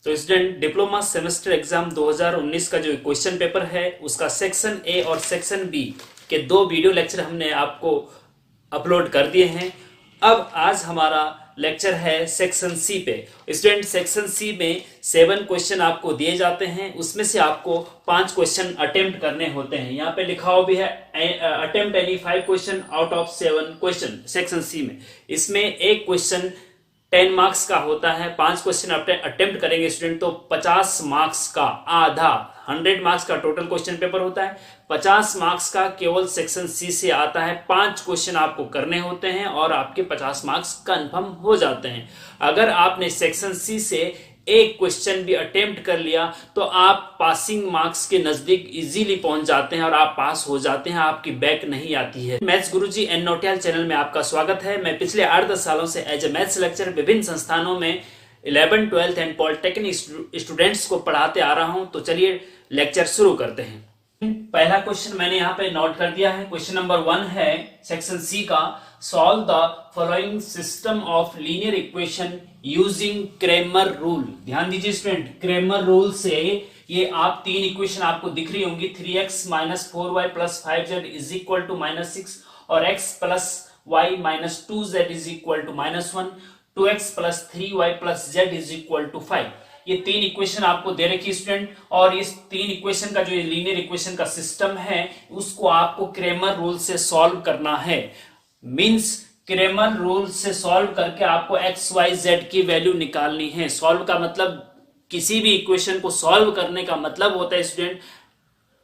तो student diploma semester exam 2019 का जो क्वेश्चन पेपर है उसका सेक्शन ए और सेक्शन बी के 2 वीडियो लेक्चर हमने आपको अपलोड कर दिए हैं। अब आज हमारा लेक्चर है सेक्शन सी पे। स्टूडेंट सेक्शन सी में 7 क्वेश्चन आपको दिए जाते हैं, उसमें से आपको 5 क्वेश्चन अटेम्प्ट करने होते हैं। यहाँ पे लिखा हुआ भी है attempt any 5 question out of 7 question section C में। इसमें एक क्वेश्चन 10 मार्क्स का होता है। 5 क्वेश्चन अटेम्प्ट करेंगे स्टूडेंट तो 50 मार्क्स का आधा 100 मार्क्स का टोटल क्वेश्चन पेपर होता है। 50 मार्क्स का केवल सेक्शन सी से आता है। 5 क्वेश्चन आपको करने होते हैं और आपके 50 मार्क्स कंफर्म हो जाते हैं। अगर आपने सेक्शन सी से एक क्वेश्चन भी अटेम्प्ट कर लिया तो आप पासिंग मार्क्स के नजदीक इजीली पहुंच जाते हैं और आप पास हो जाते हैं, आपकी बैक नहीं आती है। Maths Guruji and Notiyal channel में आपका स्वागत है। मैं पिछले 8-10 सालों से एज ए मैथ्स लेक्चर विभिन्न संस्थानों में 11th, 12th and polytechnic students को पढ़ाते आ रहा हूं। तो चलिए लेक्चर शुरू करते हैं। पहला क्वेश्चन मैंने यहाँ पे नोट कर दिया है। क्वेश्चन नंबर 1 है सेक्शन सी का, solve the following system of linear equation using Cramer rule. ध्यान दीजिए स्टूडेंट, क्रेमर रूल से ये आप 3 इक्वेशन आपको दिख रही होंगी। 3x - 4y + 5z = -6 और x + y - 2z = -1, 2x + 3y + z = 5। ये 3 इक्वेशन आपको दे रखी स्टूडेंट, और इस 3 इक्वेशन का जो लीनियर इक्वेशन का सिस्टम है उसको आपको क्रेमर रूल से सॉल्व करना है। मींस क्रेमर रूल से सॉल्व करके आपको x, y, z की वैल्यू निकालनी है। सॉल्व का मतलब, किसी भी इक्वेशन को सॉल्व करने का मतलब होता है स्टूडेंट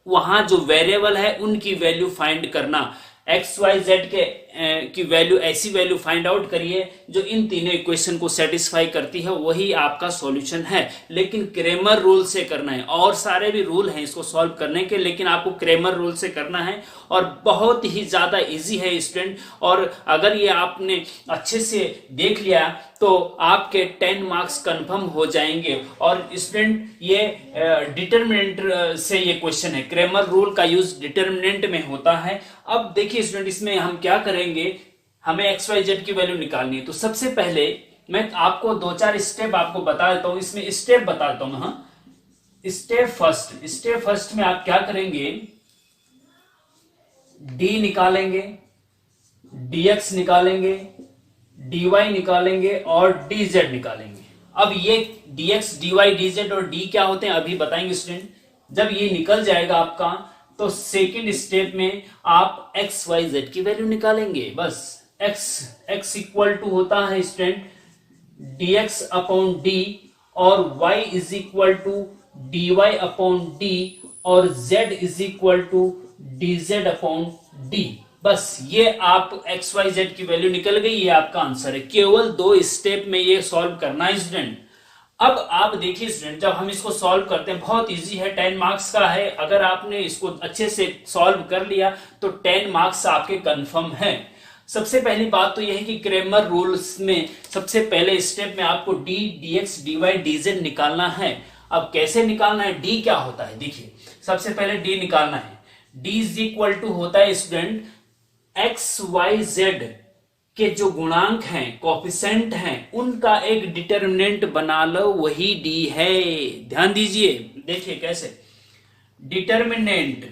वहां जो वेरिएबल है उनकी वैल्यू फाइंड करना। एक्स वाई जेड की वैल्यू, ऐसी वैल्यू फाइंड आउट करिए जो इन तीनों इक्वेशन को सेटिस्फाई करती है, वही आपका सॉल्यूशन है। लेकिन क्रेमर रूल से करना है। और सारे भी रूल हैं इसको सॉल्व करने के, लेकिन आपको क्रेमर रूल से करना है और बहुत ही ज्यादा इजी है स्टूडेंट। और अगर ये आपने अच्छे से देख लिया तो आपके 10 मार्क्स कंफर्म हो जाएंगे। और स्टूडेंट ये डिटरमिनेंट से ये क्वेश्चन है, क्रेमर रूल का यूज डिटरमिनेंट में होता है। अब देखिए स्टूडेंट, इसमें हम क्या करेंगे, हमें एक्स वाई जेड की वैल्यू निकालनी है। तो सबसे पहले मैं आपको 2-4 स्टेप आपको बता देता हूं। इसमें स्टेप बता देता हूं। स्टेप फर्स्ट में आप क्या करेंगे, डी निकालेंगे, डीएक्स निकालेंगे, dy निकालेंगे और dz निकालेंगे। अब ये dx, dy, dz और d क्या होते हैं अभी बताएंगे स्टूडेंट। जब ये निकल जाएगा आपका तो सेकंड स्टेप में आप x, y, z की वैल्यू निकालेंगे। बस x इक्वल टू होता है स्टूडेंट dx/d और y इक्वल टू dy/d और z इक्वल टू dz/d। बस ये आप x, y, z की वैल्यू निकल गई, ये आपका आंसर है। केवल 2 स्टेप में ये सॉल्व करना है स्टूडेंट। अब आप देखिए स्टूडेंट, जब हम इसको सॉल्व करते हैं बहुत इजी है, 10 मार्क्स का है। अगर आपने इसको अच्छे से सॉल्व कर लिया तो 10 मार्क्स आपके कंफर्म है। सबसे पहली बात तो यह है कि क्रेमर रूल्स में सबसे पहले स्टेप में आपको d, dx, dy, dz निकालना है। अब कैसे निकालना है, d क्या होता है देखिए। सबसे पहले d निकालना है। d इक्वल टू होता है स्टूडेंट एक्स, वाई, जेड के जो गुणांक हैं, कोफिशिएंट हैं, उनका एक डिटरमिनेंट बना लो, वही डी है। ध्यान दीजिए, देखिए कैसे। डिटरमिनेंट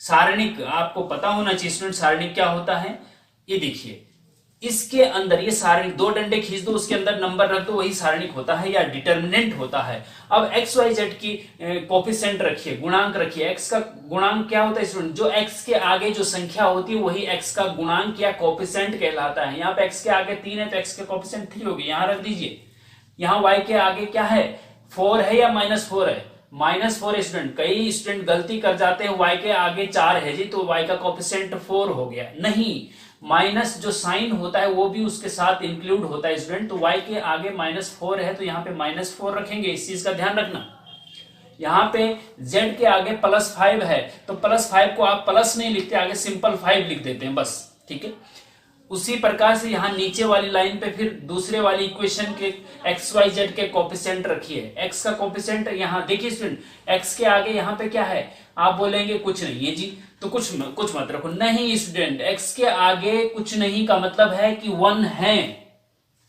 सारणिक आपको पता होना चाहिए स्टूडेंट, सारणिक क्या होता है। ये देखिए, इसके अंदर ये सारणिक 2 डंडे खींच दो, उसके अंदर नंबर रख दो, वही सारणिक होता है या डिटरमिनेंट होता है। अब एक्स वाई जेड की कोफिशिएंट रखिए, गुणांक रखिए। एक्स का गुणांक क्या होता है स्टूडेंट, जो एक्स के आगे जो संख्या होती है वही एक्स का गुणांक या कोफिशिएंट कहलाता है। यहाँ पे एक्स के आगे 3 है तो एक्स के कोफिशिएंट 3 होगी, यहाँ रख दीजिए। यहाँ वाई के आगे क्या है, 4 है या -4 है, -4 है स्टूडेंट। कई स्टूडेंट गलती कर जाते हैं, वाई के आगे 4 है जी तो वाई का कोफिशिएंट 4 हो गया। नहीं, माइनस जो साइन होता है वो भी उसके साथ इंक्लूड होता है स्टूडेंट। तो y के आगे -4 है तो यहाँ पे -4 रखेंगे, इस चीज का ध्यान रखना। यहाँ पे z के आगे +5 है तो +5 को आप प्लस नहीं लिखते, आगे सिंपल 5 लिख देते हैं बस, ठीक है। उसी प्रकार से यहाँ नीचे वाली लाइन पे फिर दूसरे वाली इक्वेशन के एक्स वाई जेड के कोफिशिएंट रखिए। एक्स का कोफिशिएंट यहाँ देखिए स्टूडेंट, एक्स के आगे यहाँ पे क्या है, आप बोलेंगे कुछ नहीं है जी, तो कुछ मत रखो। नहीं स्टूडेंट, एक्स के आगे कुछ नहीं का मतलब है कि 1 है।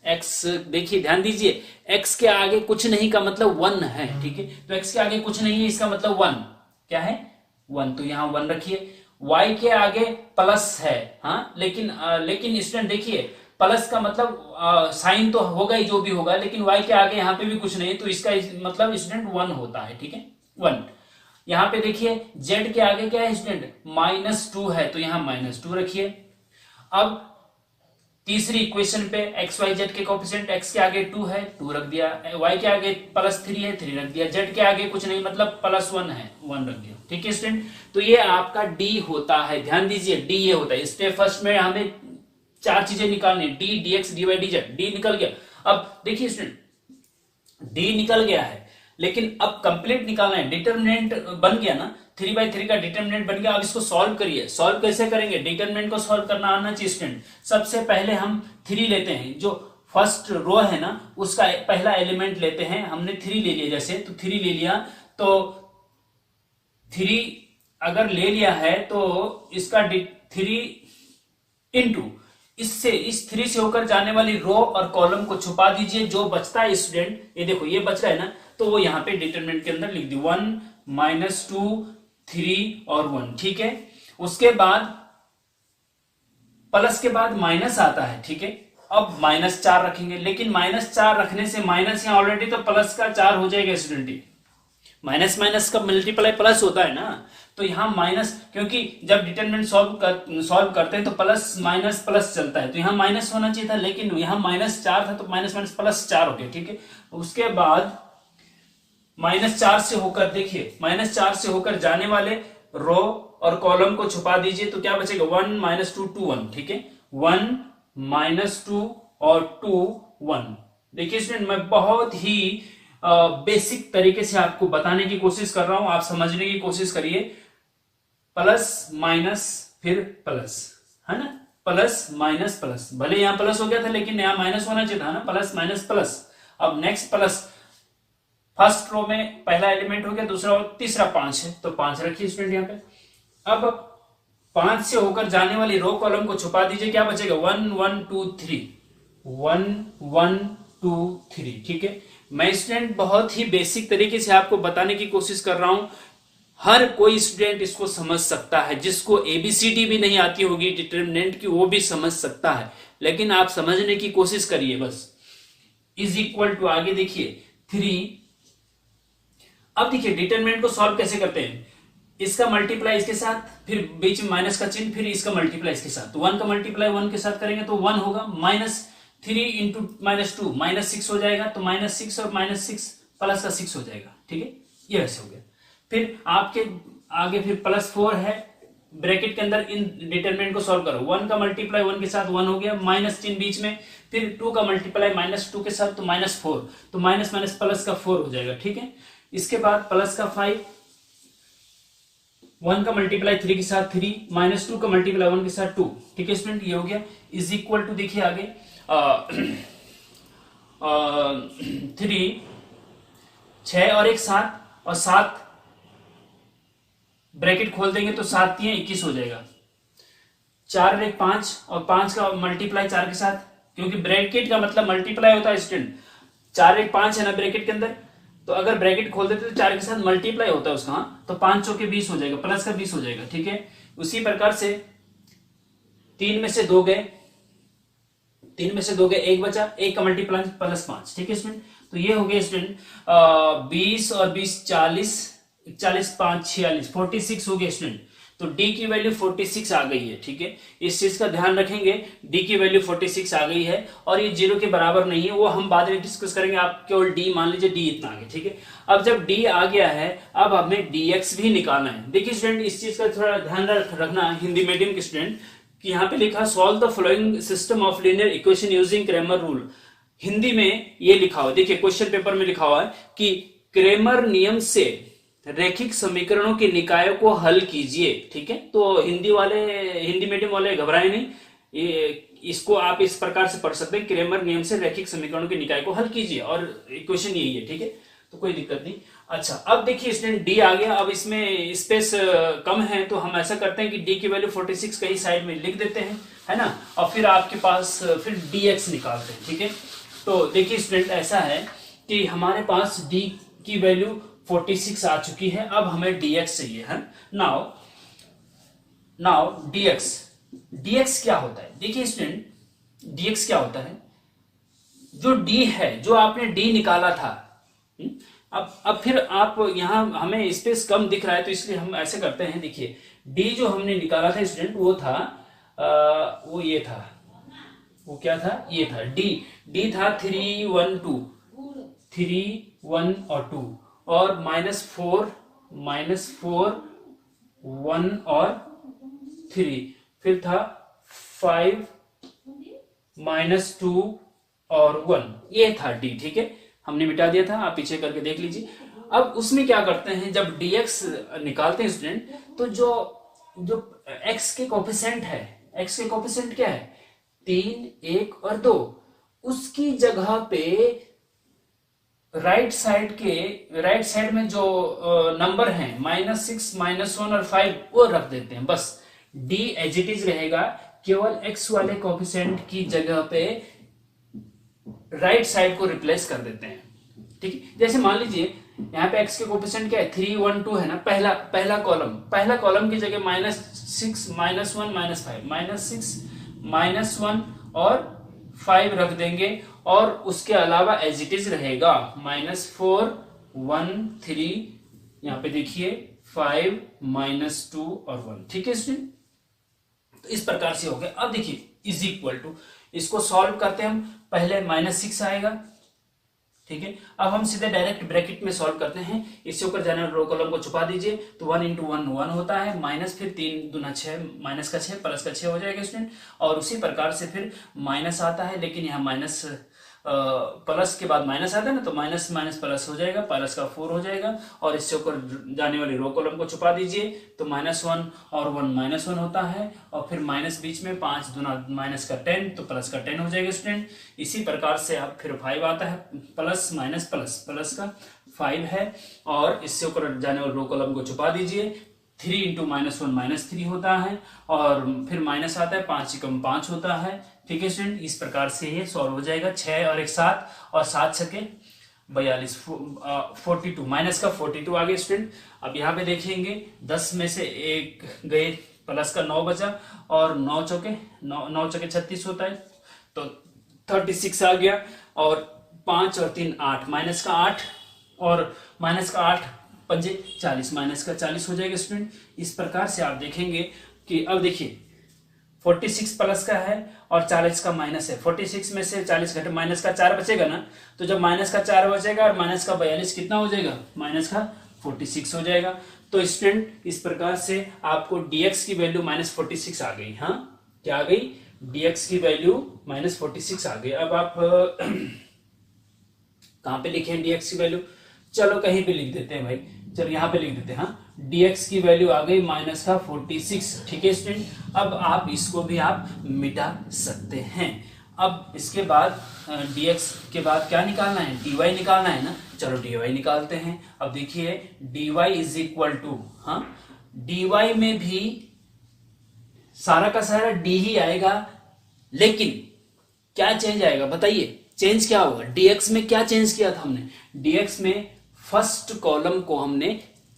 एक्स, देखिए ध्यान दीजिए, एक्स के आगे कुछ नहीं का मतलब 1 है, ठीक है। तो एक्स के आगे कुछ नहीं है, इसका मतलब 1 क्या है, 1, तो यहां 1 रखिए। वाई के आगे प्लस है, हाँ, लेकिन स्टूडेंट देखिए, प्लस का मतलब साइन तो होगा ही जो भी होगा, लेकिन वाई के आगे यहाँ पे भी कुछ नहीं, तो इसका मतलब स्टूडेंट 1 होता है, ठीक है, 1। यहाँ पे देखिए जेड के आगे क्या है स्टूडेंट, -2 है, तो यहाँ -2 रखिए। अब तीसरी इक्वेशन पे एक्स वाई जेड के कोफिशिएंट, एक्स के आगे 2 है, 2 रख दिया, वाई के आगे +3 है, 3 रख दिया, जेड के आगे कुछ नहीं मतलब +1 है, 1 रख दिया, ठीक है स्टूडेंट। तो ये आपका डी होता है, ध्यान दीजिए डी ये होता है। स्टेप फर्स्ट में हमें 4 चीजें निकालनी, D, D X, D Y, D Z. D निकल गया। अब देखिए स्टूडेंट, डी निकल गया है, लेकिन अब कंप्लीट निकालना है, डिटरमिनेंट बन गया ना, 3/3 का डिटरमिनेंट बन गया। अब इसको सॉल्व करिए। सॉल्व कैसे करेंगे, डिटरमिनेंट को सॉल्व करना आना चाहिए स्टूडेंट। सबसे पहले हम 3 लेते हैं, जो फर्स्ट रो है ना उसका पहला एलिमेंट लेते हैं। हमने 3 ले लिया, जैसे तो 3 ले लिया, तो 3 अगर ले लिया है तो इसका 3 इंटू इससे, इस 3 से होकर जाने वाली रो और कॉलम को छुपा दीजिए। जो बचता है स्टूडेंट, ये देखो ये बच रहा है ना, तो वो यहाँ पे डिटरमिनेंट के अंदर लिख दी, 1 -2 3 और 1, ठीक है। उसके बाद प्लस के बाद माइनस आता है, ठीक है। अब -4 रखेंगे, लेकिन -4 रखने से माइनस यहाँ ऑलरेडी तो प्लस का 4 हो जाएगा स्टूडेंट। माइनस माइनस का मल्टीप्लाई प्लस होता है ना, तो यहां माइनस, क्योंकि जब डिटरमिनेंट सॉल्व करते हैं तो प्लस माइनस प्लस चलता है, तो यहां माइनस होना चाहिए था, लेकिन यहां -4 था तो माइनस माइनस +4 हो गया, ठीक है। उसके बाद -4 से होकर, देखिए -4 से होकर जाने वाले रो और कॉलम को छुपा दीजिए, तो क्या बचेगा, 1 -2 2 1, ठीक है, 1 -2 और 2 1। देखिए स्टूडेंट, मैं बहुत ही बेसिक तरीके से आपको बताने की कोशिश कर रहा हूं, आप समझने की कोशिश करिए। प्लस माइनस फिर प्लस, है ना, प्लस माइनस प्लस, भले यहां प्लस हो गया था लेकिन यहां माइनस होना चाहिए था ना, प्लस माइनस प्लस। अब नेक्स्ट प्लस, फर्स्ट रो में पहला एलिमेंट हो गया, दूसरा और तीसरा 5 है, तो 5 रखिए स्टूडेंट यहाँ पे। अब 5 से होकर जाने वाली रो कॉलम को छुपा दीजिए, क्या बचेगा, 1 1 2 3, 1 1 2 3, ठीक है। मैं स्टूडेंट बहुत ही बेसिक तरीके से आपको बताने की कोशिश कर रहा हूं, हर कोई स्टूडेंट इसको समझ सकता है, जिसको एबीसीडी भी नहीं आती होगी डिटरमिनेंट की, वो भी समझ सकता है, लेकिन आप समझने की कोशिश करिए बस। इज इक्वल टू, आगे देखिए 3। अब देखिए डिटरमिनेंट को सॉल्व कैसे करते हैं, इसका मल्टीप्लाई इसके साथ, फिर बीच में माइनस का चिन्ह, फिर इसका मल्टीप्लाई इसके साथ, तो 1 का मल्टीप्लाई 1 के साथ करेंगे तो 1 होगा, -3 इंटू -2 -6 हो जाएगा, तो -6 और -6 प्लस का 6 हो जाएगा, ठीक है, ये वैसे हो गया। फिर आपके आगे फिर +4 है, ब्रैकेट के अंदर इन डिटरमिनेंट को सॉल्व करो, 1 का मल्टीप्लाई 1 के साथ 1 हो गया, माइनस चिन्ह बीच में, फिर 2 का मल्टीप्लाई -2 के साथ तो -4, तो माइनस माइनस प्लस का 4 हो जाएगा, ठीक है। इसके बाद प्लस का 5, 1 का मल्टीप्लाई 3 के साथ 3, -2 का मल्टीप्लाई 1 के साथ 2, ठीक है स्टूडेंट, ये हो गया। इज इक्वल टू, देखिए आगे 3 6 और 1 7, और 7 ब्रैकेट खोल देंगे तो 7 3 21 हो जाएगा, 4 और 1 5, और 5 का मल्टीप्लाई 4 के साथ, क्योंकि ब्रैकेट का मतलब मल्टीप्लाई होता है स्टूडेंट, 4 1 5 है ना ब्रैकेट के अंदर, तो अगर ब्रैकेट खोल देते तो 4 के साथ मल्टीप्लाई होता है उसका, तो 5 चौके 20 हो जाएगा, प्लस का 20 हो जाएगा, ठीक है। उसी प्रकार से 3 में से 2 गए, 3 में से 2 गए, 1 बचा, 1 का मल्टीप्लाई +5, ठीक है स्टूडेंट। तो ये हो गया स्टूडेंट 20 और 20 40, 40 5 46 46 हो गया स्टूडेंट। तो डी की वैल्यू 46 आ गई है, ठीक है, इस चीज का ध्यान रखेंगे, डी की वैल्यू 46 आ गई है, और ये 0 के बराबर नहीं है, वो हम बाद में डिस्कस करेंगे। आप केवल डी मान लीजिए, डी इतना आ गया, ठीक है। अब जब डी आ गया है, अब हमें dx भी निकालना है। देखिए स्टूडेंट, इस चीज का थोड़ा ध्यान रखना हिंदी मीडियम के स्टूडेंट, कि यहाँ पे लिखा solve the following system of linear equation using Cramer rule, Hindi में ये लिखा हुआ, देखिए क्वेश्चन पेपर में लिखा हुआ है कि क्रेमर नियम से रैखिक समीकरणों के निकायों को हल कीजिए, ठीक है। तो हिंदी मीडियम वाले घबराए नहीं, ये इसको आप इस प्रकार से पढ़ सकते हैं, क्रेमर नियम से रैखिक समीकरणों के निकाय को हल कीजिए, और इक्वेशन यही है, ठीक है। तो कोई दिक्कत नहीं। अच्छा, अब देखिए स्टूडेंट डी आ गया। अब इसमें स्पेस कम है, तो हम ऐसा करते हैं कि डी की वैल्यू 46 कहीं साइड में लिख देते हैं, है ना, और फिर आपके पास फिर dx निकालते हैं। ठीक है, तो देखिए स्टूडेंट ऐसा है कि हमारे पास d की वैल्यू 46 आ चुकी है। अब हमें dx चाहिए है। नाउ dx क्या होता है? देखिए स्टूडेंट, dx क्या होता है, जो d है, जो आपने d निकाला था, अब फिर आप यहां हमें स्पेस कम दिख रहा है, तो इसलिए हम ऐसे करते हैं। देखिए d जो हमने निकाला था स्टूडेंट, वो था वो ये था, वो क्या था, ये था d था 3 1 2 3 1 और 2, और -4 1 और 3, फिर था 5 -2 और 1, ये था d। ठीक है, हमने मिटा दिया था, आप पीछे करके देख लीजिए। अब उसमें क्या करते हैं, जब dx निकालते हैं स्टूडेंट, तो जो x के कोफिशिएंट है, x के कोफिशिएंट क्या है, 3 1 और 2, उसकी जगह पे राइट साइड में जो नंबर हैं -6 -1 और 5, वो रख देते हैं। बस d एज इट इज रहेगा, केवल x वाले कोफिशिएंट की जगह पे राइट साइड को रिप्लेस कर देते हैं। ठीक है, जैसे मान लीजिए यहाँ पे x के कोफिशिएंट क्या है, 3 1 2 है ना, पहला कॉलम की जगह -6 -1 -5, -6 -1 और 5 रख देंगे, और उसके अलावा एज इट इज रहेगा -4 1 3, यहाँ पे देखिए 5 -2 और 1। ठीक है स्टूडेंट, तो इस प्रकार से हो गया। अब देखिए इज इक्वल टू, इसको सॉल्व करते हैं हम, पहले -6 आएगा। ठीक है, अब हम सीधे डायरेक्ट ब्रैकेट में सॉल्व करते हैं। इससे ऊपर जाने वाले रो कॉलम को छुपा दीजिए, तो 1 × 1 1 होता है, माइनस फिर 3 दूना 6, माइनस का 6 प्लस का 6 हो जाएगा स्टूडेंट। और उसी प्रकार से फिर माइनस आता है, लेकिन यहाँ माइनस प्लस के बाद माइनस आता है ना, तो माइनस माइनस प्लस हो जाएगा, प्लस का 4 हो जाएगा। और इससे ऊपर जाने वाली रो कॉलम को छुपा दीजिए, तो -1 और 1 -1 होता है, और फिर माइनस बीच में 5 दूना माइनस का 10, तो प्लस का 10 हो जाएगा स्टूडेंट। इसी प्रकार से अब फिर 5 आता है, प्लस माइनस प्लस का 5 है, और इससे ऊपर जाने वाले रो कॉलम को छुपा दीजिए। 3 × -1 -3 होता है, और फिर माइनस आता है, 5 × 5 होता है। ठीक है स्टूडेंट, इस प्रकार से ये सॉल्व हो जाएगा। 6 और 1 7, और 7 छके 42, 42, माइनस का 42 आ गया स्टूडेंट। अब यहाँ पे देखेंगे 10 में से 1 गए, प्लस का 9 बचा, और 9 चौके 36 होता है, तो 36 आ गया। और 5 और 3 8, माइनस का 8 और माइनस का 8 पंजे 40, माइनस का 40 हो जाएगा स्टूडेंट। इस प्रकार से आप देखेंगे कि अब देखिए 46 प्लस का है और 40 का माइनस है। 46 में से 40 घटे माइनस का 4 बचेगा ना, तो जब माइनस का 4 बचेगा और माइनस का 42 कितना हो जाएगा, माइनस का 46 हो जाएगा। तो स्टूडेंट इस प्रकार से आपको dx की वैल्यू -46 आ गई। हाँ, क्या आ गई, dx की वैल्यू -46 आ गई। अब आप कहां पे लिखे dx की वैल्यू, चलो कहीं पे लिख देते हैं भाई, चलो यहाँ पे लिख देते हैं। हाँ, dx की वैल्यू आ गई -46। ठीक है स्टूडेंट, अब आप इसको भी आप मिटा सकते हैं। अब इसके बाद dx के बाद क्या निकालना है, dy निकालना है ना, चलो dy निकालते हैं। अब देखिए dy इज इक्वल टू, हाँ, dy में भी सारा का सारा d ही आएगा, लेकिन क्या चेंज आएगा बताइए, चेंज क्या होगा, dx में क्या चेंज किया था हमने, dx में फर्स्ट कॉलम को हमने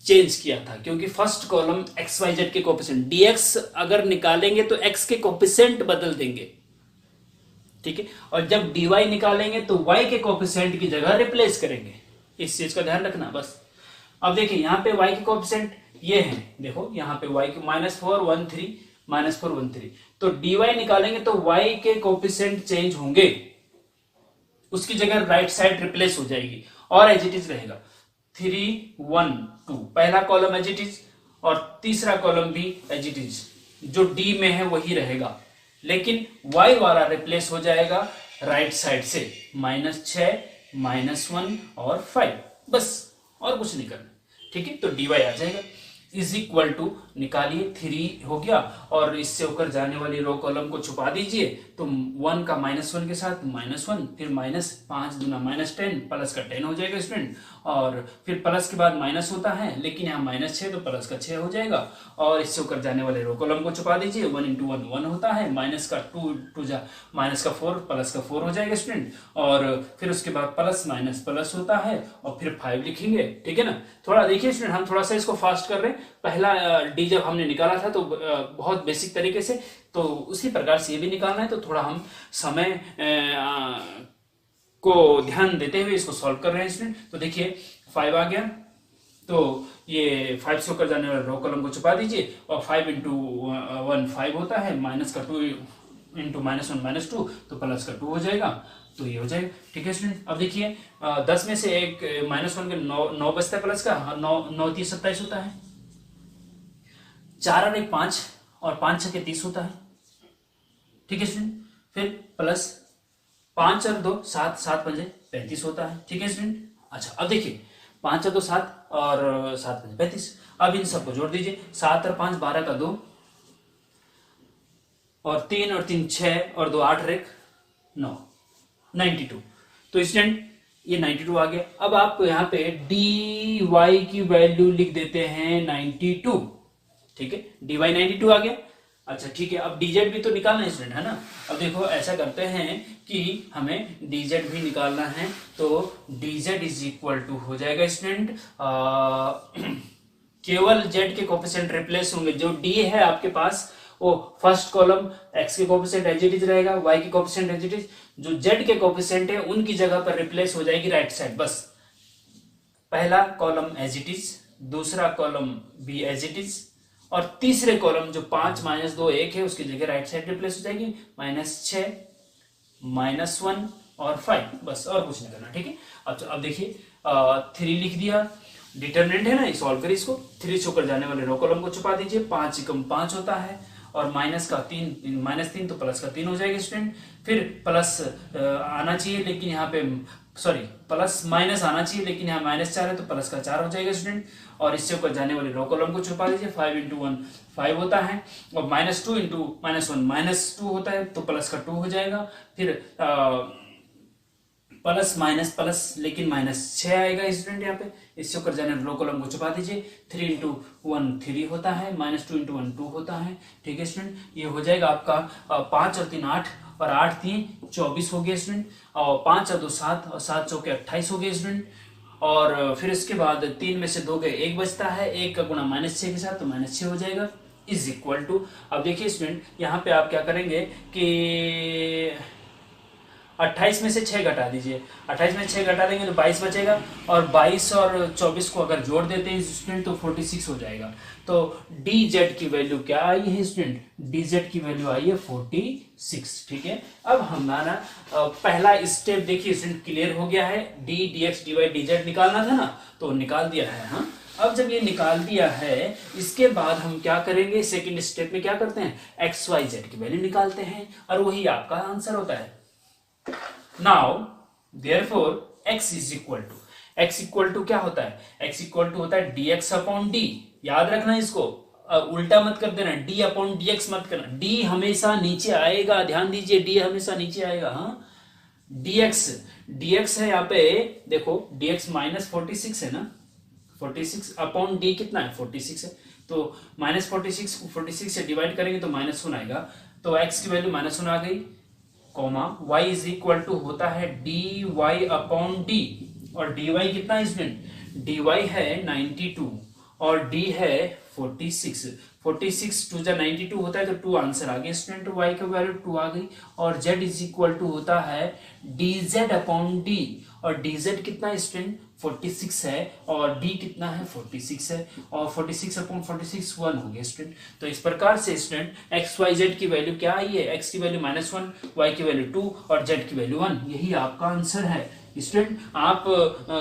चेंज किया था, क्योंकि first column X Y Z के कोफिशिएंट, dx अगर निकालेंगे तो x के कोफिशिएंट बदल देंगे। ठीक है, और जब dy निकालेंगे तो y के कोफिशिएंट की जगह रिप्लेस करेंगे। इस चीज का ध्यान रखना बस। अब देखिए यहाँ पे y के कोफिशिएंट ये हैं, देखो यहाँ पे y के -4 1 3 -4 1 3, तो dy निकालेंगे तो y के कोफिशिएंट चेंज होंगे, उसकी जगह राइट साइड रिप्लेस हो जाएगी, और एज इट इज रहेगा 3 1 2, पहला कॉलम एज इट इज और तीसरा कॉलम भी एज इट इज, जो डी में है वही रहेगा, लेकिन y वाला रिप्लेस हो जाएगा राइट साइड से, -6 -1 और 5, बस और कुछ नहीं करना। ठीक है, तो dy आ जाएगा। इज इक्वल टू निकालिए, 3 हो गया और इससे होकर जाने वाली रो कॉलम को छुपा दीजिए। तो 1 का -1 के साथ -1, फिर -5 दूना -10, प्लस का 10 हो जाएगा स्टूडेंट। और फिर प्लस के बाद माइनस होता है, लेकिन यहाँ -6 तो प्लस का 6 हो जाएगा। और इससे होकर जाने वाले रो कॉलम को छुपा दीजिए। 1 × 1 1 होता है, माइनस का 2 जा माइनस का 4, प्लस का 4 हो जाएगा स्टूडेंट। और फिर उसके बाद प्लस माइनस प्लस होता है और फिर 5 लिखेंगे, ठीक है ना। थोड़ा देखिए स्टूडेंट, हम थोड़ा सा इसको फास्ट कर रहे हैं। पहला डी जब हमने निकाला था तो बहुत बेसिक तरीके से, तो उसी प्रकार से ये भी निकालना है। तो थोड़ा हम समय को ध्यान देते हुए इसको सॉल्व कर रहे हैं स्टूडेंट। तो देखिए 5 आ गया, तो ये 5 से होकर जाने वाले रो कॉलम को छुपा दीजिए। और 5 × 1 5 होता है, माइनस का 2 × -1 -2, तो प्लस का 2 हो जाएगा। तो ये हो जाएगा, ठीक है स्टूडेंट। अब देखिए 10 में से एक -1 के 9 बचता है, प्लस का 9 3 27 होता है। 4 और 1 5 और 5 6 के 30 होता है, ठीक है स्टूडेंट। फिर प्लस 5 और 2 7 7 5 35 होता है, ठीक है स्टूडेंट। अच्छा अब देखिए 5 और 2 7 और 7 5 35। अब इन सबको जोड़ दीजिए, 7 और 5 12 का 2 और 3 और 3 6 और 2 8 और 1 9 92। तो स्टूडेंट ये 92 आ गया। अब आप यहाँ पे dy की वैल्यू लिख देते हैं 92, ठीक है। dy 92 आ गया। अच्छा ठीक है, अब dz भी तो निकालना है स्टूडेंट, है ना। अब देखो ऐसा करते हैं कि हमें dz भी निकालना है। तो dz इज इक्वल टू हो जाएगा स्टूडेंट, केवल z के कोफिशिएंट रिप्लेस होंगे। जो d है आपके पास वो फर्स्ट कॉलम x के कोफिशिएंट एज इट इज रहेगा, y के कोफिशिएंट एज इट इज, जो z के कोफिशिएंट है उनकी जगह पर रिप्लेस हो जाएगी राइट साइड। बस पहला कॉलम एज इट इज, दूसरा कॉलम भी एज इट इज, और तीसरे कॉलम जो 5 -2 1 है उसकी जगह राइट साइड रिप्लेस हो जाएगी। -6 -1 और 5, बस और कुछ नहीं करना, ठीक है। अब देखिए 3 लिख दिया, डिटरमिनेंट है ना, सॉल्व करिए इसको। 3 से होकर जाने वाले रो कॉलम को छुपा दीजिए। 5 × 5 होता है और माइनस का 3 -3 तो प्लस का 3 हो जाएगा स्टूडेंट। फिर प्लस आना चाहिए, लेकिन यहाँ पे सॉरी प्लस माइनस आना चाहिए, लेकिन यहाँ -4 है तो प्लस का 4 हो जाएगा स्टूडेंट। और इससे ऊपर जाने वाले रो कॉलम को छुपा दीजिए। 5 × 1 5 होता है और -2 × -1 -2 होता है तो प्लस का 2 हो जाएगा। फिर प्लस माइनस प्लस, लेकिन -6 आएगा स्टूडेंट यहाँ पे। इससे ऊपर जाने रो कॉलम को छुपा दीजिए। 3 × 1 3 होता है, -2 × 1 2 होता है, ठीक है स्टूडेंट। ये हो जाएगा आपका 5 और 3 8 और 8 3 24 हो गया स्टूडेंट। और 5 और 2 7 और 7 चौके 28 हो गए स्टूडेंट। और फिर इसके बाद 3 में से 2 के 1 बचता है, 1 का गुणा -6 के साथ तो -6 हो जाएगा, इज इक्वल टू। अब देखिए स्टूडेंट यहाँ पे आप क्या करेंगे कि 28 में से 6 घटा दीजिए। 28 में 6 घटा देंगे तो 22 बचेगा, और 22 और 24 को अगर जोड़ देते हैं स्टूडेंट तो 46 हो जाएगा। तो dz की वैल्यू क्या आई है स्टूडेंट? dz की वैल्यू आई है 46, ठीक है। अब हमारा पहला स्टेप देखिए स्टूडेंट क्लियर हो गया है। d dx dy dz निकालना था ना, तो निकाल दिया है। हाँ, अब जब ये निकाल दिया है, इसके बाद हम क्या करेंगे, सेकंड स्टेप में क्या करते हैं, एक्स वाई जेड की वैल्यू निकालते हैं, और वही आपका आंसर होता है। Now therefore x is equal to क्या होता है, x equal to होता है dx अपॉन d। याद रखना इसको, उल्टा मत कर देना, d अपॉन dx मत करना, d हमेशा नीचे आएगा, ध्यान दीजिए d हमेशा नीचे आएगा। हाँ, dx है यहाँ पे देखो, dx -46 है ना, 46 अपॉन d कितना है, 46 है, तो -46 से डिवाइड करेंगे तो -1 आएगा, तो x की वैल्यू -1 आ गई, comma y is equal to होता है dy अपॉन d, और dy कितना है स्टूडेंट, dy है 92 और d है 46। 46 2 जा 92 होता है तो 2 आंसर आ गया स्टूडेंट, y का वैल्यू 2 आ गई। और z इज इक्वल टू होता है dz अपॉन d, और dz कितना है स्टूडेंट, 46 है, और d कितना है, 46 है, और 46 अपॉन 46 1 हो गया स्टूडेंट। तो इस प्रकार से स्टूडेंट x y z की वैल्यू क्या आई है, x की वैल्यू -1, y की वैल्यू 2 और z की वैल्यू 1। यही आपका आंसर है स्टूडेंट। आप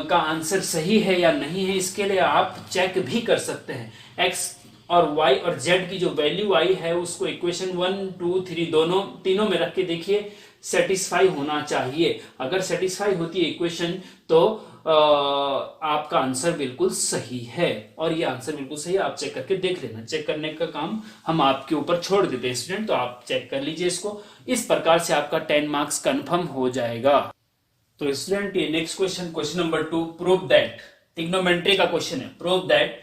का आंसर सही है या नहीं है, इसके लिए आप चेक भी कर सकते हैं। x और y और z की जो वैल्यू आई है उसको इक्वेशन 1 2 3 तीनों में रख के देखिए, सेटिस्फाई होना चाहिए। अगर सेटिस्फाई होती है इक्वेशन तो आपका आंसर बिल्कुल सही है। और ये आंसर बिल्कुल सही है, आप चेक करके देख लेना। चेक करने का काम हम आपके ऊपर छोड़ देते हैं स्टूडेंट, तो आप चेक कर लीजिए इसको। इस प्रकार से आपका 10 मार्क्स कंफर्म हो जाएगा। तो स्टूडेंट ये next question, question number 2, prove that, trigonometry का क्वेश्चन है। Prove that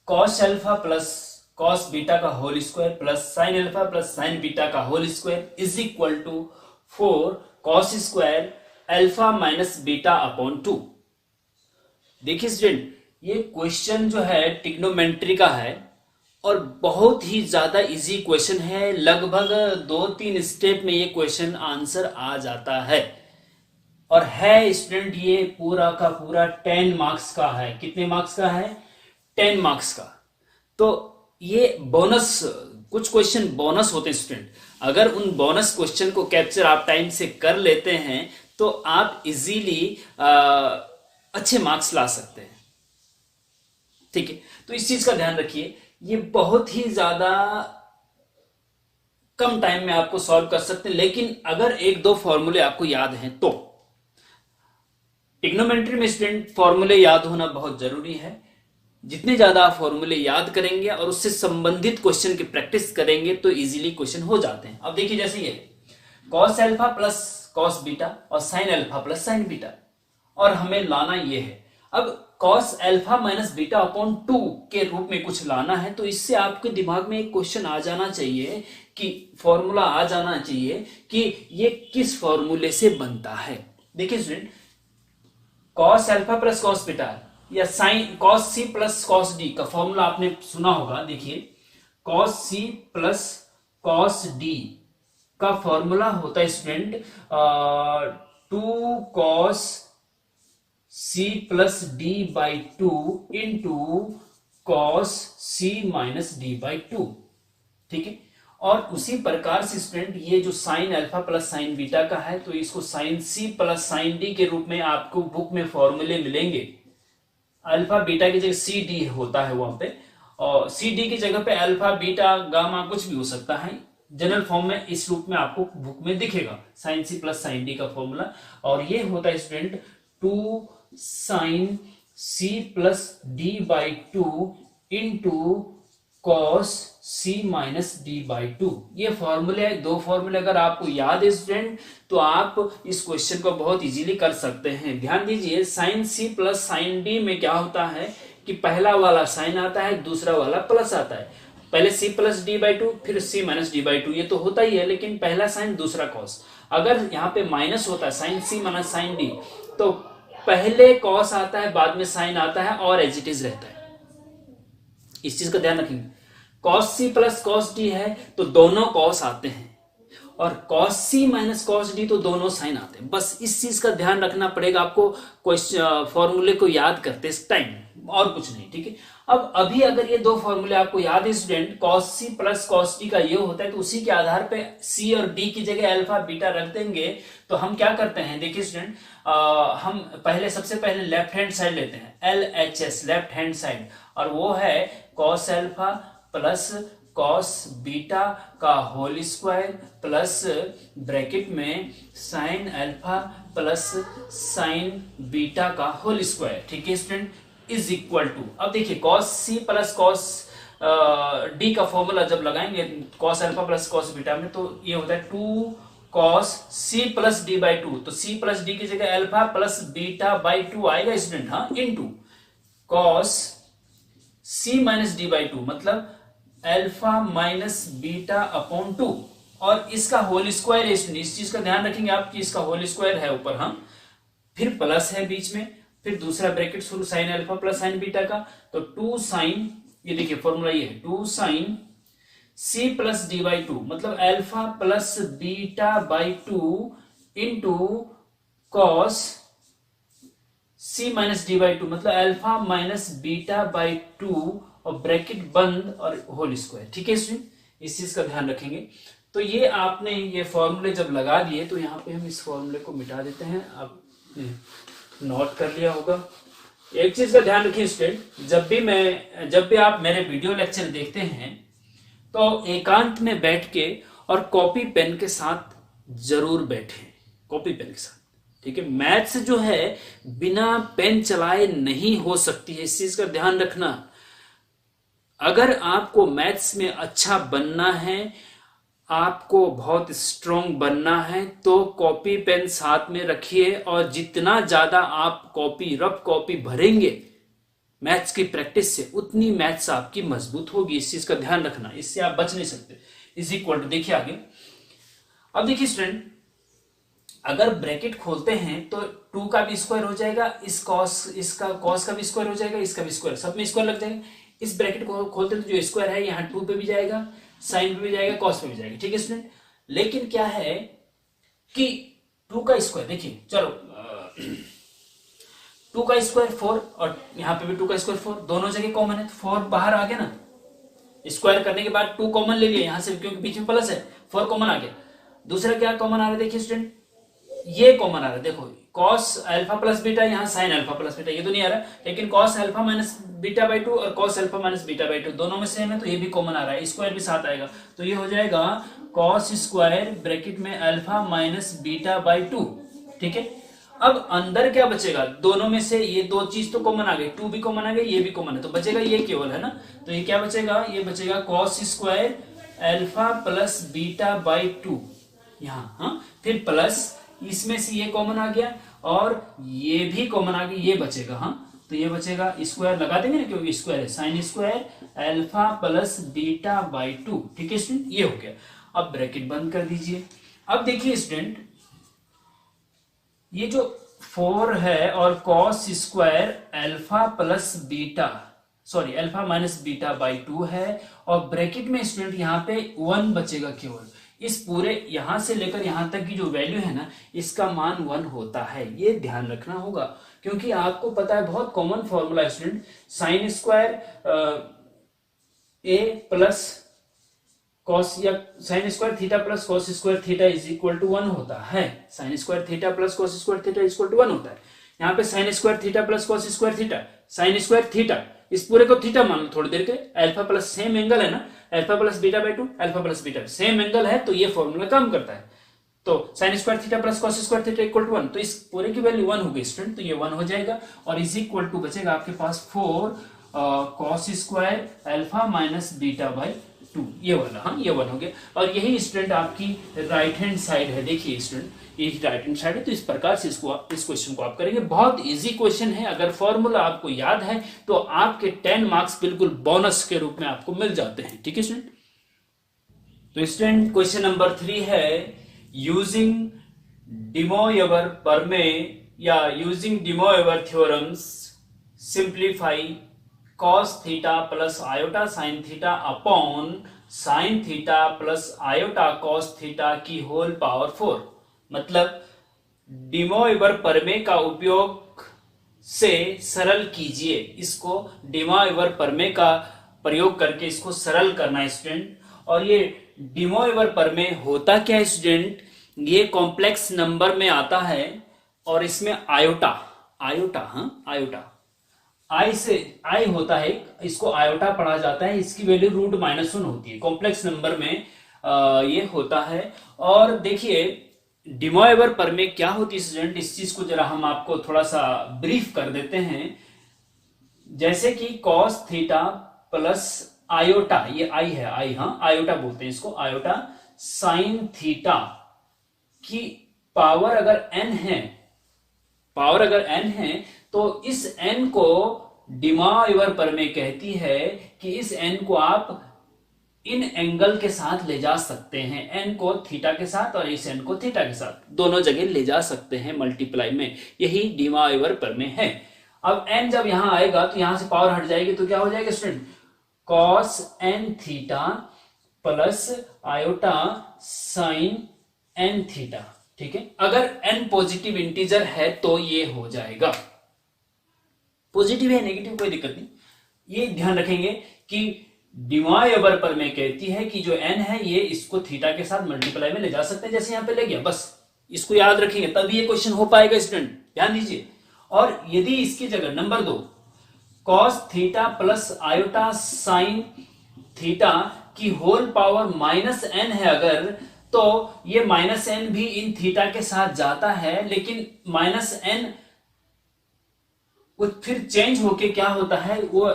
cos alpha plus cos beta का whole square plus sin alpha plus sin beta का whole square is equal to 4 cos square alpha minus beta upon 2। देखिए student, ये question जो है trigonometry का है और बहुत ही ज्यादा इजी क्वेश्चन है। लगभग 2-3 स्टेप में ये क्वेश्चन आंसर आ जाता है। और है स्टूडेंट ये पूरा का पूरा 10 मार्क्स का है। कितने मार्क्स का है? 10 मार्क्स का। तो ये बोनस, कुछ क्वेश्चन बोनस होते हैं स्टूडेंट। अगर उन बोनस क्वेश्चन को कैप्चर आप टाइम से कर लेते हैं तो आप इजीली अच्छे मार्क्स ला सकते हैं। ठीक है, तो इस चीज का ध्यान रखिए। ये बहुत ही ज्यादा कम टाइम में आपको सॉल्व कर सकते हैं, लेकिन अगर 1-2 फॉर्मूले आपको याद हैं तो। ट्रिग्नोमेट्री में स्टूडेंट फॉर्मूले याद होना बहुत जरूरी है। जितने ज्यादा आप फॉर्मूले याद करेंगे और उससे संबंधित क्वेश्चन की प्रैक्टिस करेंगे तो इजीली क्वेश्चन हो जाते हैं। अब देखिए, जैसे ये cos alpha plus cos beta और sin alpha plus sin beta, और हमें लाना ये है। अब cos alpha minus beta upon 2 के रूप में कुछ लाना है, तो इससे आपके दिमाग में एक क्वेश्चन आ जाना चाहिए कि फॉर्मूला आ जाना चाहिए कि ये किस फॉर्मूले से बनता है। देखिए student, cos alpha plus cos beta या sine cos c plus cos d का फॉर्मूला आपने सुना होगा। देखिए, cos c plus cos d का फॉर्मूला होता है student 2 cos c plus d by 2 into cos c minus d by 2। ठीक है, और उसी प्रकार से स्टूडेंट ये जो sine alpha plus sine beta का है, तो इसको sine c plus sine d के रूप में आपको बुक में फॉर्मूले मिलेंगे। अल्फा बीटा की जगह सी डी होता है वहां पे, और सी डी की जगह पे अल्फा बीटा गामा कुछ भी हो सकता है। जनरल फॉर्म में इस रूप में आपको बुक में दिखेगा sine C plus sine D का फॉर्मूला। और ये होता है student 2 sine C plus D by 2 into cos C minus D by 2। ये फॉर्मूले, 2 फॉर्मूले अगर आपको याद है स्टूडेंट तो आप इस क्वेश्चन को बहुत इजीली कर सकते हैं। ध्यान दीजिए, sine C plus sine D में क्या होता है कि पहला वाला साइन आता है, दूसरा वाला प्लस आता है। पहले सी प्लस डी बाई 2 फिर सी माइनस डी बाई 2, ये तो होता ही है, लेकिन पहला साइन दूसरा कॉस। अगर यहाँ पे माइनस होता है साइन सी माइनस साइन डी, तो पहले कॉस आता है बाद में साइन आता है और एज इट इज रहता है। इस चीज का ध्यान रखेंगे। cos c plus cos d है तो दोनों cos आते हैं, और cos c minus cos d तो दोनों साइन आते हैं। बस इस चीज का ध्यान रखना पड़ेगा आपको क्वेश्चन फॉर्मूले को याद करते इस टाइम, और कुछ नहीं। ठीक है, अब अभी अगर ये 2 फॉर्मूले आपको याद है student, cos c plus cos d का ये होता है, तो उसी के आधार पे c और d की जगह अल्फा बीटा रख देंगे। तो हम क्या करते हैं, देखिए स्टूडेंट, हम पहले सबसे पहले लेफ्ट हैंड साइड लेते हैं, LHS लेफ्ट हैंड साइड, और वो है cos alpha plus cos beta का होल स्क्वायर प्लस ब्रैकेट में sin alpha plus sin beta का होल स्क्वायर। ठीक है स्टूडेंट, इज इक्वल टू, अब देखिए cos c plus cos d का फॉर्मूला जब लगाएंगे cos alpha plus cos beta में, तो ये होता है 2 cos c plus d by 2। तो c प्लस d की जगह अल्फा प्लस बीटा बाई 2 आएगा स्टूडेंट, हाँ, into cos c minus d by 2, मतलब अल्फा माइनस बीटा अपॉन 2, और इसका होल स्क्वायर है। इस चीज का ध्यान रखेंगे आप कि इसका होल स्क्वायर है ऊपर, हम फिर प्लस है बीच में, फिर दूसरा ब्रैकेट शुरू sign alpha plus sine beta का, तो 2 साइन, ये देखिए फॉर्मूला ये है 2 sine c plus D by 2, मतलब alpha plus beta by 2 into cos c minus D by 2, मतलब अल्फा माइनस बीटा बाई 2 और ब्रैकेट बंद और होल स्क्वायर। ठीक है स्टूडेंट, इस चीज का ध्यान रखेंगे। तो ये आपने ये फॉर्मूले जब लगा दिए, तो यहाँ पे हम इस फॉर्मूले को मिटा देते हैं। आपने नोट कर लिया होगा। एक चीज का ध्यान रखिए स्टूडेंट, जब भी आप मेरे वीडियो लेक्चर देखते हैं तो एकांत में बैठ के और कॉपी पेन के साथ जरूर बैठे, कॉपी पेन के साथ। ठीक है, मैथ्स जो है बिना पेन चलाए नहीं हो सकती है, इस चीज का ध्यान रखना। अगर आपको मैथ्स में अच्छा बनना है, आपको बहुत स्ट्रांग बनना है, तो कॉपी पेन साथ में रखिए, और जितना ज्यादा आप कॉपी रफ कॉपी भरेंगे मैथ्स की प्रैक्टिस से, उतनी मैथ्स आपकी मजबूत होगी। इस चीज का ध्यान रखना, इससे आप बच नहीं सकते। इज इक्वल टू, देखिए आगे, अब देखिए स्टूडेंट, अगर ब्रैकेट खोलते हैं तो 2 का भी स्क्वायर हो जाएगा, इसका कॉस का भी स्क्वायर हो जाएगा, इसका भी स्क्वायर, सब में स्क्वायर लग जाएगा। इस ब्रैकेट को खोलते तो जो स्क्वायर है यहाँ 2 पे भी जाएगा, साइन पे भी जाएगा, कॉस पे भी जाएगा। ठीक है स्टूडेंट, लेकिन क्या है कि 2 का स्क्वायर, देखिए चलो 2 का स्क्वायर 4, और यहाँ पे भी 2 का स्क्वायर 4, दोनों जगह कॉमन है, तो 4 बाहर आ गया ना। स्क्वायर करने के बाद 2 कॉमन ले लिया यहाँ से, क्योंकि बीच में प्लस है, 4 कॉमन आ गया। दूसरा क्या कॉमन आ रहा है, देखिए स्टूडेंट, ये कॉमन आ रहा है, देखो कॉस अल्फा प्लस बीटा, यहाँ साइन अल्फा प्लस बीटा, ये तो नहीं आ रहा, लेकिन cos alpha minus beta by 2 और cos alpha minus beta by 2 दोनों में सेम है, तो ये भी कॉमन आ रहा है, स्क्वायर भी साथ आएगा, तो ये हो जाएगा कॉस स्क्वायर ब्रैकेट में अल्फा माइनस बीटा बाई 2। ठीक है, अब अंदर क्या बचेगा, दोनों में से ये 2 चीज तो कॉमन आ गई, 2 भी कॉमन आ गई, ये भी कॉमन है, तो बचेगा ये केवल, है ना। तो ये क्या बचेगा, ये बचेगा cos square alpha plus beta by 2 यहाँ, हाँ, फिर प्लस इसमें से ये कॉमन आ गया और ये भी कॉमन आ गया, ये बचेगा, हाँ, तो ये बचेगा, स्क्वायर लगा देंगे ना क्योंकि स्क्वायर है, sine square alpha plus beta by 2। ठीक है स्टूडेंट, ये हो गया। अब ब्रैकेट बंद कर दीजिए। अब देखिए स्टूडेंट, ये जो 4 है और cos square alpha plus beta, sorry alpha minus beta by 2 है, और ब्रैकेट में स्टूडेंट यहाँ पे 1 बचेगा केवल। इस पूरे यहां से लेकर यहां तक की जो वैल्यू है ना, इसका मान 1 होता है, ये ध्यान रखना होगा, क्योंकि आपको पता है बहुत कॉमन फॉर्मूला है student, sine square A plus cos, या sine square theta plus cos square theta is equal to 1 होता है। Sine square theta plus cos square theta is equal to 1 होता है। यहाँ पे sine square theta plus cos square theta, sine square theta, इस पूरे को थीटा मान लो थोड़ी देर के, अल्फा प्लस सेम एंगल है ना, alpha plus beta by 2, alpha plus beta same angle है, तो ये फॉर्मूला काम करता है। तो sine square theta plus cos square theta equal to 1, तो इस पूरे की वैल्यू 1 होगी स्टूडेंट, तो ये 1 हो जाएगा, और इज इक्वल टू बचेगा आपके पास 4 cos square alpha minus beta by 2, ये वाला, हाँ, ये 1 हो गया। और यही स्टूडेंट आपकी राइट हैंड साइड है, देखिए स्टूडेंट, ये राइट हैंड साइड है, तो इस प्रकार से इस क्वेश्चन को आप करेंगे। बहुत इजी क्वेश्चन है, अगर फॉर्मूला आपको याद है तो आपके 10 मार्क्स बिल्कुल बोनस के रूप में आपको मिल जाते हैं। ठीक है स्टूडेंट, तो स्टूडेंट क्वेश्चन नंबर 3 है, यूजिंग डिमोएवर प्रमेय या using De Moivre theorems simplify cos theta plus iota sine theta upon sine theta plus iota cos theta की होल पावर 4। मतलब डिमोएवर प्रमेय का उपयोग से सरल कीजिए, इसको डिमोएवर प्रमेय का प्रयोग करके इसको सरल करना है स्टूडेंट। और ये डिमोएवर प्रमेय होता क्या है स्टूडेंट, ये कॉम्प्लेक्स नंबर में आता है, और इसमें आयोटा, हाँ, आयोटा आई होता है, इसको आयोटा पढ़ा जाता है, इसकी वैल्यू √-1 होती है, कॉम्प्लेक्स नंबर में ये होता है। और देखिए डिमोएवर प्रमेय क्या होती है स्टूडेंट, इस चीज को जरा हम आपको थोड़ा सा ब्रीफ कर देते हैं। जैसे कि कॉस थीटा प्लस आयोटा, ये आई है, आई, हाँ, आयोटा बोलते हैं इसको, आयोटा साइन थीटा की पावर अगर n है, तो इस n को डिमोएवर प्रमेय कहती है कि इस n को आप इन एंगल के साथ ले जा सकते हैं, n को थीटा के साथ और इस n को थीटा के साथ, दोनों जगह ले जा सकते हैं मल्टीप्लाई में, यही डिमोएवर प्रमेय है। अब n जब यहां आएगा तो यहां से पावर हट जाएगी, तो क्या हो जाएगा student, cos n theta plus iota sign n theta. ठीक है, अगर n पॉजिटिव इंटीजर है तो ये हो जाएगा, पॉजिटिव है नेगेटिव कोई दिक्कत नहीं, ये ध्यान रखेंगे कि डिमोएवर प्रमेय कहती है कि जो n है ये इसको थीटा के साथ मल्टीप्लाई में ले जा सकते हैं, जैसे यहां पे ले गया, बस इसको याद रखेंगे तभी ये क्वेश्चन हो पाएगा स्टूडेंट, ध्यान दीजिए। और यदि इसकी जगह number 2 cos theta plus iota sine theta की होल पावर -n है अगर, तो ये माइनस एन भी इन थीटा के साथ जाता है, लेकिन माइनस एन फिर चेंज होके क्या होता है, वो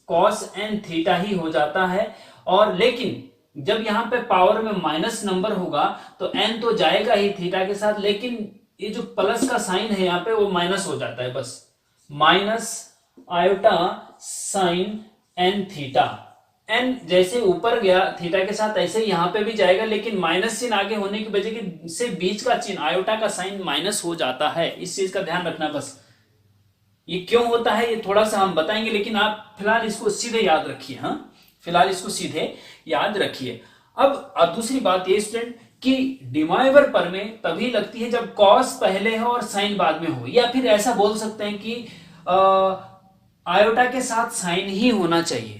कॉस एन थीटा ही हो जाता है। और लेकिन जब यहां पे पावर में माइनस नंबर होगा तो एन तो जाएगा ही थीटा के साथ, लेकिन ये जो प्लस का साइन है यहाँ पे वो माइनस हो जाता है, बस minus iota sine n theta. N जैसे ऊपर गया थीटा के साथ ऐसे यहां पे भी जाएगा, लेकिन माइनस चिन्ह आगे होने की वजह से बीच का चिन्ह आयोटा का साइन माइनस हो जाता है। इस चीज का ध्यान रखना बस। ये क्यों होता है ये थोड़ा सा हम बताएंगे, लेकिन आप फिलहाल इसको सीधे याद रखिए। हाँ, फिलहाल इसको सीधे याद रखिए। अब दूसरी बात ये स्टूडेंट कि डिमाइवर पर में तभी लगती है जब कॉस पहले हो और साइन बाद में हो, या फिर ऐसा बोल सकते हैं कि आयोटा के साथ साइन ही होना चाहिए।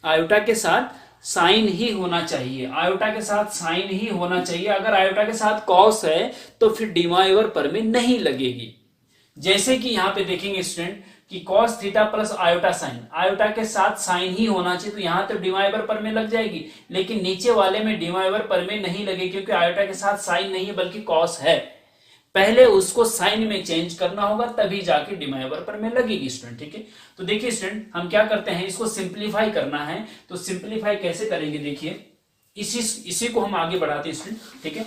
आयोटा के साथ साइन ही होना चाहिए। आयोटा के साथ साइन ही होना चाहिए। अगर आयोटा के साथ कॉस है तो फिर डिमाइवर पर में नहीं लगेगी। जैसे कि यहां पे देखेंगे स्टूडेंट कि cos theta plus iota sign, iota के साथ साइन ही होना चाहिए, तो यहां तो डिमाइवर पर में लग जाएगी, लेकिन नीचे वाले में डिमाइवर पर में नहीं लगेगी, क्योंकि आयोटा के साथ साइन नहीं है बल्कि कॉस है। पहले उसको साइन में चेंज करना होगा तभी जाके डिमाइवर पर में लगेगी स्टूडेंट। ठीक है, तो देखिए स्टूडेंट हम क्या करते हैं, इसको सिंप्लीफाई करना है। तो सिंप्लीफाई कैसे करेंगे, देखिए इसी को हम आगे बढ़ाते हैं स्टूडेंट। ठीक है,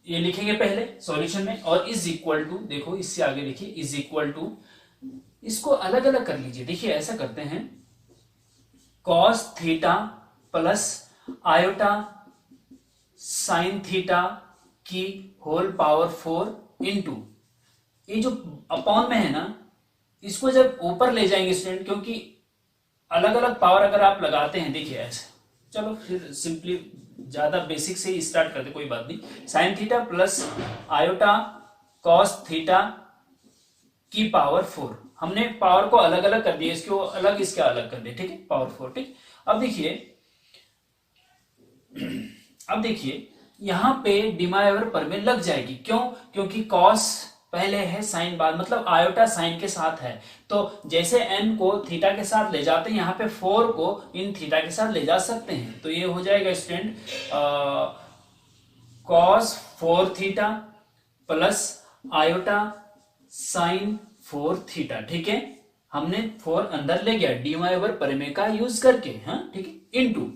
ये लिखेंगे पहले सॉल्यूशन में, और इज इक्वल टू, देखो इससे आगे लिखिए, इज इक्वल टू, इसको अलग अलग कर लीजिए। देखिए ऐसा करते हैं, cos theta plus iota sine theta की होल पावर 4 इंटू, ये जो अपॉन में है ना, इसको जब ऊपर ले जाएंगे स्टूडेंट, क्योंकि अलग अलग पावर अगर आप लगाते हैं, देखिए ऐसे, चलो फिर सिंपली ज्यादा बेसिक से ही स्टार्ट करते, कोई बात नहीं। Sign theta plus iota cos theta की पावर 4, हमने पावर को अलग अलग कर दिया, इसको अलग इसके अलग कर दिया। ठीक है, पावर 4। ठीक, अब देखिए यहां पे डिमाइवर पर में लग जाएगी। क्यों? क्योंकि कॉस पहले है साइन बाद, मतलब आयोटा साइन के साथ है। तो जैसे एन को थीटा के साथ ले जाते हैं, यहाँ पे 4 को इन थीटा के साथ ले जा सकते हैं। तो ये हो जाएगा student cos 4 theta plus iota sine 4 theta. ठीक है, हमने 4 अंदर ले गया डिमाइवर परमे का यूज करके। हाँ ठीक है, इनटू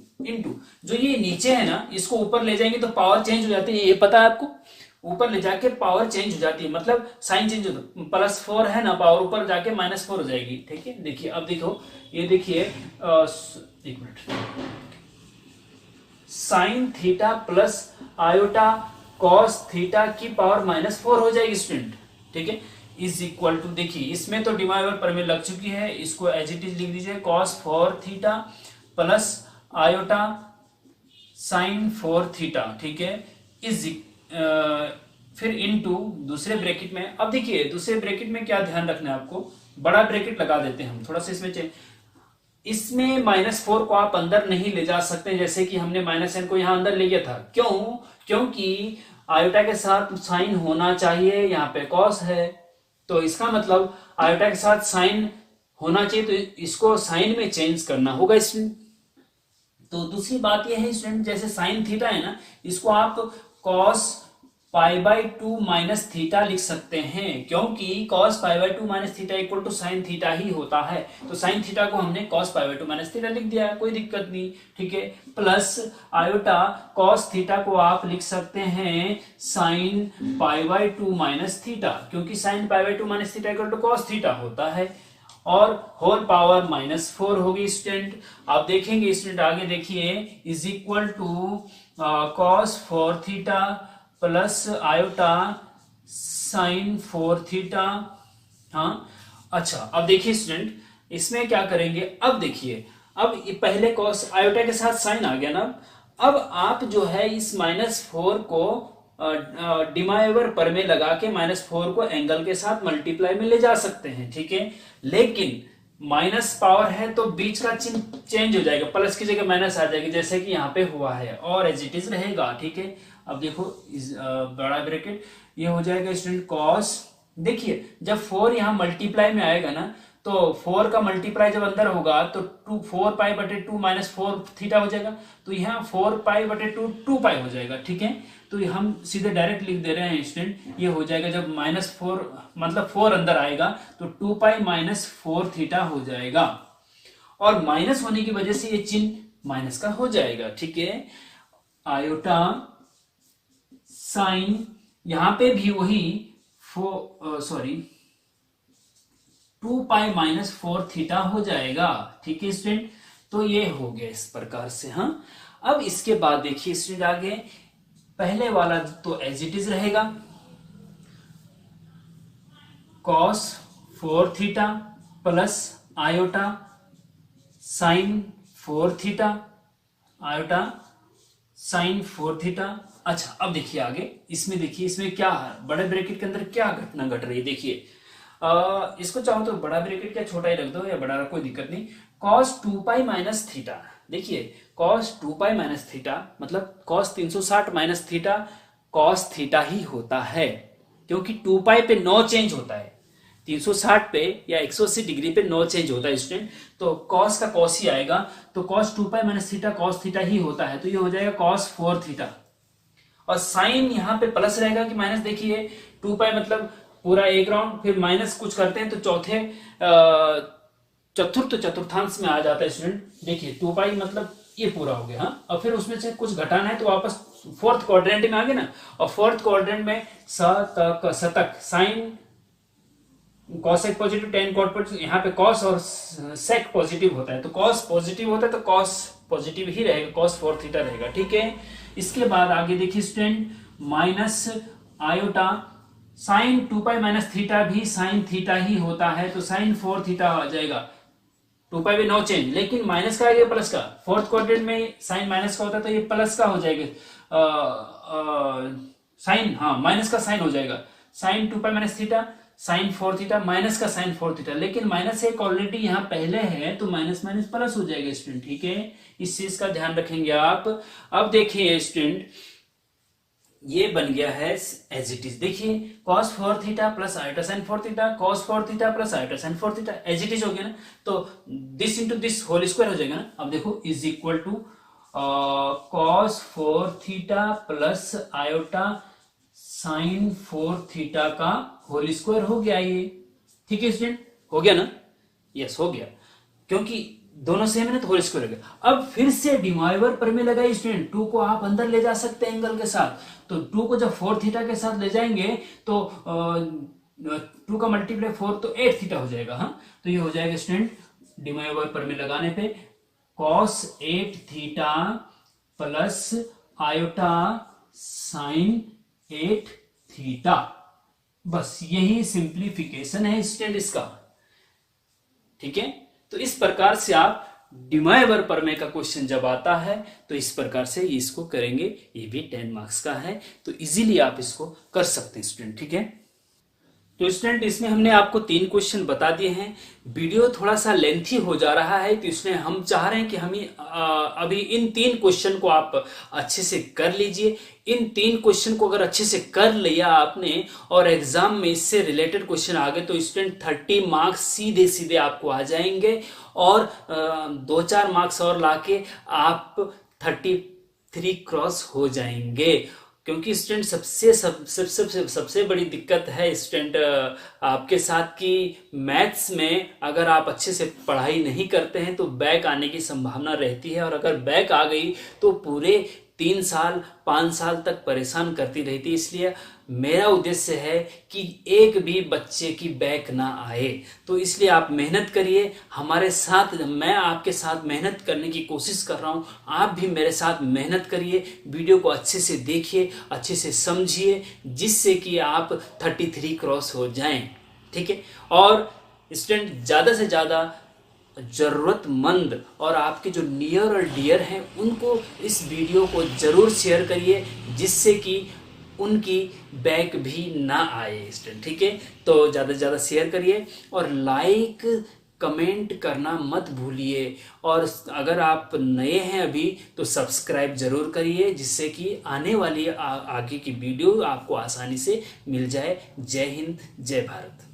जो ये नीचे है ना, इसको ऊपर ले जाएंगे तो पावर चेंज हो जाती है, ये पता है आपको। ऊपर ले जाके पावर चेंज हो जाती है, मतलब साइन चेंज हो, +4 है ना, पावर ऊपर जाके -4 हो जाएगी। ठीक है, देखिए अब देखो, ये देखिए एक minute, sign theta plus iota cos theta की पावर -4 हो जाएगी स्टूडेंट। ठीक है, इज इक्वल टू, देखिए इसमें तो डिमाइवर पर में लग चुकी है, इसको एज इट इज लिख दीजिए, cos 4 theta plus iota sine 4 theta. ठीक है, इज फिर इनटू दूसरे ब्रैकेट में। अब देखिए दूसरे ब्रैकेट में क्या ध्यान रखना है आपको, बड़ा ब्रैकेट लगा देते हैं हम, थोड़ा सा इसमें -4 को आप अंदर नहीं ले जा सकते, जैसे कि हमने -n को यहां अंदर ले गया था। क्यों? क्योंकि आयोटा के साथ साइन होना चाहिए, यहाँ पे कॉस है, तो इसका मतलब आयोटा के साथ साइन होना चाहिए, तो इसको साइन में चेंज करना होगा स्टूडेंट। तो दूसरी बात यह है स्टूडेंट, जैसे साइन थीटा है ना, इसको आप कॉस π/2 माइनस थीटा लिख सकते हैं, क्योंकि cos π/2 minus theta equal to sine theta ही होता है। तो साइन थीटा को हमने cos π/2 माइनस थीटा लिख दिया, कोई दिक्कत नहीं। ठीक है, प्लस आयोटा cos थीटा को आप लिख सकते हैं साइन π/2 माइनस थीटा, क्योंकि sine π/2 minus theta equal to cos theta होता है, और होल पावर -4 होगी स्टूडेंट। आप देखेंगे स्टूडेंट आगे देखिए, is equal to cos 4 theta plus iota sine 4 theta. हाँ अच्छा, अब देखिए स्टूडेंट इसमें क्या करेंगे, अब देखिए, अब ये पहले कॉस आयोटा के साथ साइन आ गया ना, अब आप जो है इस -4 को डिमाइवर पर में लगा के -4 को एंगल के साथ मल्टीप्लाई में ले जा सकते हैं। ठीक है, लेकिन माइनस पावर है तो बीच का चिन्ह चेंज हो जाएगा, प्लस की जगह माइनस आ जाएगी, जैसे कि यहाँ पे हुआ है, और एज इट इज रहेगा। ठीक है, अब देखो बड़ा ब्रैकेट, ये हो जाएगा स्टूडेंट कॉस, देखिए जब 4 यहाँ मल्टीप्लाई में आएगा ना, तो 4 का मल्टीप्लाई जब अंदर होगा तो 4 पाई बटे 2 माइनस 4 थीटा हो जाएगा, तो यहाँ 4 पाई बटे 2 पाई हो जाएगा। ठीक है, तो हम सीधे डायरेक्ट लिख दे रहे हैं स्टूडेंट, ये हो जाएगा जब -4 मतलब 4 अंदर आएगा तो 2 पाई माइनस 4 थीटा हो जाएगा, और माइनस होने की वजह से ये चिन्ह माइनस का हो जाएगा। ठीक है, आयोटा साइन, यहां पे भी वही 2 पाई माइनस 4 थीटा हो जाएगा। ठीक है स्टूडेंट, तो ये हो गया इस प्रकार से। हाँ, अब इसके बाद देखिए स्टूडेंट आगे, पहले वाला तो एज इट इज रहेगा, cos 4 theta plus iota sine 4 theta, iota sine 4 theta. अच्छा, अब देखिए आगे, इसमें देखिए इसमें क्या है, बड़े ब्रैकेट के अंदर क्या घटना घट रही है। देखिए इसको चाहो तो बड़ा ब्रैकेट क्या छोटा ही रख दो या बड़ा, कोई दिक्कत नहीं। cos 2 पाई माइनस थीटा, देखिए cos 2 पाई माइनस थीटा मतलब cos 360 minus theta cos theta ही होता है, क्योंकि 2 पाई पे नो चेंज होता है, 360 पे या 180 डिग्री पे नो चेंज होता है स्टूडेंट, तो cos का cos ही आएगा, तो cos 2 pi minus theta cos theta ही होता है, तो ये हो जाएगा cos 4 थीटा। और साइन यहाँ पे प्लस रहेगा कि माइनस, देखिए 2 पाई मतलब पूरा एक राउंड, फिर माइनस कुछ करते हैं तो चौथे चतुर्थांश में आ जाता है स्टूडेंट। देखिए 2 पाई मतलब ये पूरा हो गया। हाँ, और फिर उसमें से कुछ घटाना है तो वापस फोर्थ क्वाड्रेंट में आ गए ना, और फोर्थ क्वाड्रेंट में शतक sine cosec positive, tan cot positive, यहाँ पे कॉस और सेक पॉजिटिव होता है, तो कॉस पॉजिटिव होता है तो कॉस पॉजिटिव ही रहेगा, कॉस 4 थीटा रहेगा। ठीक है, इसके बाद आगे देखिए student, minus iota sign 2 pi minus theta भी साइन थीटा ही होता है, तो साइन 4 थीटा आ जाएगा, 2 पाई में नो चेंज, लेकिन माइनस का आएगा प्लस का, फोर्थ क्वाड्रेंट में साइन माइनस का होता है तो ये प्लस का हो जाएगा, साइन, हाँ माइनस का साइन हो जाएगा, sine 2 pi minus theta sine 4 theta minus का साइन 4 थीटा, लेकिन माइनस एक ऑलरेडी यहाँ पहले है तो माइनस माइनस प्लस हो जाएगा स्टूडेंट। ठीक है, इस चीज का ध्यान रखेंगे आप। अब देखिए स्टूडेंट, ये बन गया है एज इट इज, देखिए cos 4 theta plus iota sine 4 theta, cos 4 theta plus iota sine 4 theta, as it is हो गया ना, तो this into this whole square हो जाएगा ना। अब देखो is equal to cos 4 theta plus iota sine 4 theta का होल स्क्वायर हो गया ये। ठीक है स्टूडेंट, हो गया ना, यस हो गया, क्योंकि दोनों सेम है ना तो होल स्क्वायर हो गया। अब फिर से डिवाइवर प्रमेय लगाइए स्टूडेंट, 2 को आप अंदर ले जा सकते हैं एंगल के साथ, तो 2 को जब 4 थीटा के साथ ले जाएंगे तो 2 का मल्टीप्लाई 4 तो 8 थीटा हो जाएगा। हाँ, तो ये हो जाएगा स्टूडेंट डिवाइवर प्रमेय लगाने पे cos 8 theta plus iota sign 8 theta, बस यही सिंप्लीफिकेशन है स्टूडेंट इसका। ठीक है, तो इस प्रकार से आप डिमाइवर प्रमेय का क्वेश्चन जब आता है तो इस प्रकार से इसको करेंगे, ये भी 10 मार्क्स का है, तो इजीली आप इसको कर सकते हैं स्टूडेंट। ठीक है, तो स्टूडेंट इसमें हमने आपको 3 क्वेश्चन बता दिए हैं। वीडियो थोड़ा सा लेंथी हो जा रहा है, तो इसमें हम चाह रहे हैं कि हम अभी इन 3 क्वेश्चन को आप अच्छे से कर लीजिए। इन 3 क्वेश्चन को अगर अच्छे से कर लिया आपने और एग्जाम में इससे रिलेटेड क्वेश्चन आ गए तो स्टूडेंट 30 मार्क्स सीधे सीधे आपको आ जाएंगे, और 2-4 मार्क्स और लाके आप 33 क्रॉस हो जाएंगे। क्योंकि स्टूडेंट सबसे बड़ी दिक्कत है स्टूडेंट आपके साथ कि मैथ्स में अगर आप अच्छे से पढ़ाई नहीं करते हैं तो बैक आने की संभावना रहती है, और अगर बैक आ गई तो पूरे 3 साल 5 साल तक परेशान करती रहती है। इसलिए मेरा उद्देश्य है कि एक भी बच्चे की बैक ना आए, तो इसलिए आप मेहनत करिए हमारे साथ, मैं आपके साथ मेहनत करने की कोशिश कर रहा हूं, आप भी मेरे साथ मेहनत करिए, वीडियो को अच्छे से देखिए, अच्छे से समझिए, जिससे कि आप 33 क्रॉस हो जाएं। ठीक है, और स्टूडेंट ज़्यादा से ज़्यादा जरूरतमंद और आपके जो नियर और डियर हैं उनको इस वीडियो को जरूर शेयर करिए, जिससे कि उनकी बैक भी ना आए स्टूडेंट। ठीक है, तो ज़्यादा से ज़्यादा शेयर करिए और लाइक कमेंट करना मत भूलिए, और अगर आप नए हैं अभी तो सब्सक्राइब जरूर करिए, जिससे कि आने वाली आगे की वीडियो आपको आसानी से मिल जाए। जय हिंद, जय भारत।